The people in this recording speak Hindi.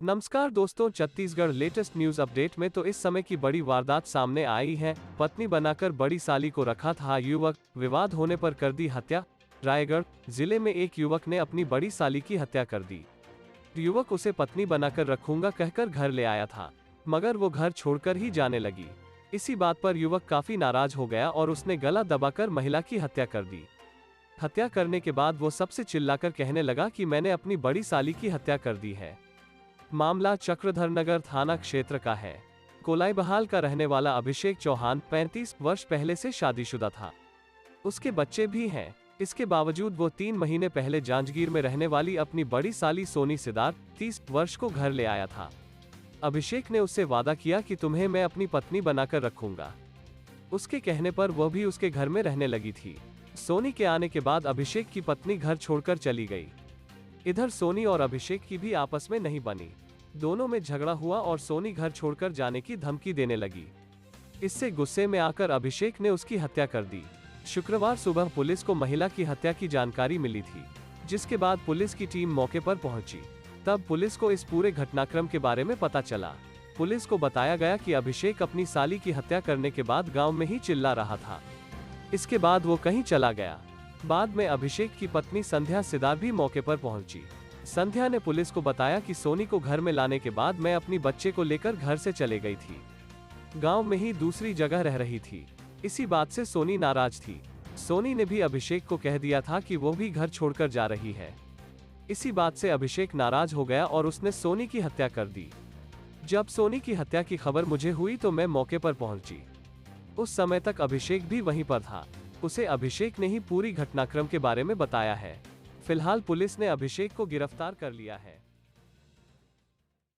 नमस्कार दोस्तों, छत्तीसगढ़ लेटेस्ट न्यूज अपडेट में तो इस समय की बड़ी वारदात सामने आई है। पत्नी बनाकर बड़ी साली को रखा था युवक, विवाद होने पर कर दी हत्या। रायगढ़ जिले में एक युवक ने अपनी बड़ी साली की हत्या कर दी। युवक उसे पत्नी बनाकर रखूंगा कहकर घर ले आया था, मगर वो घर छोड़कर ही जाने लगी। इसी बात पर युवक काफी नाराज हो गया और उसने गला दबाकर महिला की हत्या कर दी। हत्या करने के बाद वो सबसे चिल्लाकर कहने लगा कि मैंने अपनी बड़ी साली की हत्या कर दी है। मामला चक्रधरनगर थाना क्षेत्र का है। कोलाईबहाल का रहने वाला अभिषेक चौहान 35 वर्ष पहले से शादीशुदा था। उसके बच्चे भी हैं। इसके बावजूद वो 3 महीने पहले जांजगीर में रहने वाली अपनी बड़ी साली सोनी सिदार 30 वर्ष को घर ले आया था। अभिषेक ने उससे वादा किया कि तुम्हें मैं अपनी पत्नी बनाकर रखूंगा। उसके कहने पर वह भी उसके घर में रहने लगी थी। सोनी के आने के बाद अभिषेक की पत्नी घर छोड़कर चली गई। इधर सोनी और अभिषेक की भी आपस में नहीं बनी। दोनों में झगड़ा हुआ और सोनी घर छोड़कर जाने की धमकी देने लगी। इससे गुस्से में आकर अभिषेक ने उसकी हत्या कर दी। शुक्रवार सुबह पुलिस को महिला की हत्या की जानकारी मिली थी, जिसके बाद पुलिस की टीम मौके पर पहुंची। तब पुलिस को इस पूरे घटनाक्रम के बारे में पता चला। पुलिस को बताया गया कि अभिषेक अपनी साली की हत्या करने के बाद गाँव में ही चिल्ला रहा था। इसके बाद वो कहीं चला गया। बाद में अभिषेक की पत्नी संध्या सिदार भी मौके पर पहुंची। संध्या ने पुलिस को बताया कि सोनी को घर में लाने के बाद मैं अपनी बच्चे को लेकर घर से चले गई थी। गांव में ही दूसरी जगह रह रही थी। इसी बात से सोनी नाराज थी। सोनी ने भी अभिषेक को कह दिया था कि वो भी घर छोड़कर जा रही है। इसी बात से अभिषेक नाराज हो गया और उसने सोनी की हत्या कर दी। जब सोनी की हत्या की खबर मुझे हुई तो मैं मौके पर पहुंची। उस समय तक अभिषेक भी वहीं पर था। उसे अभिषेक ने ही पूरी घटनाक्रम के बारे में बताया है। फिलहाल पुलिस ने अभिषेक को गिरफ्तार कर लिया है।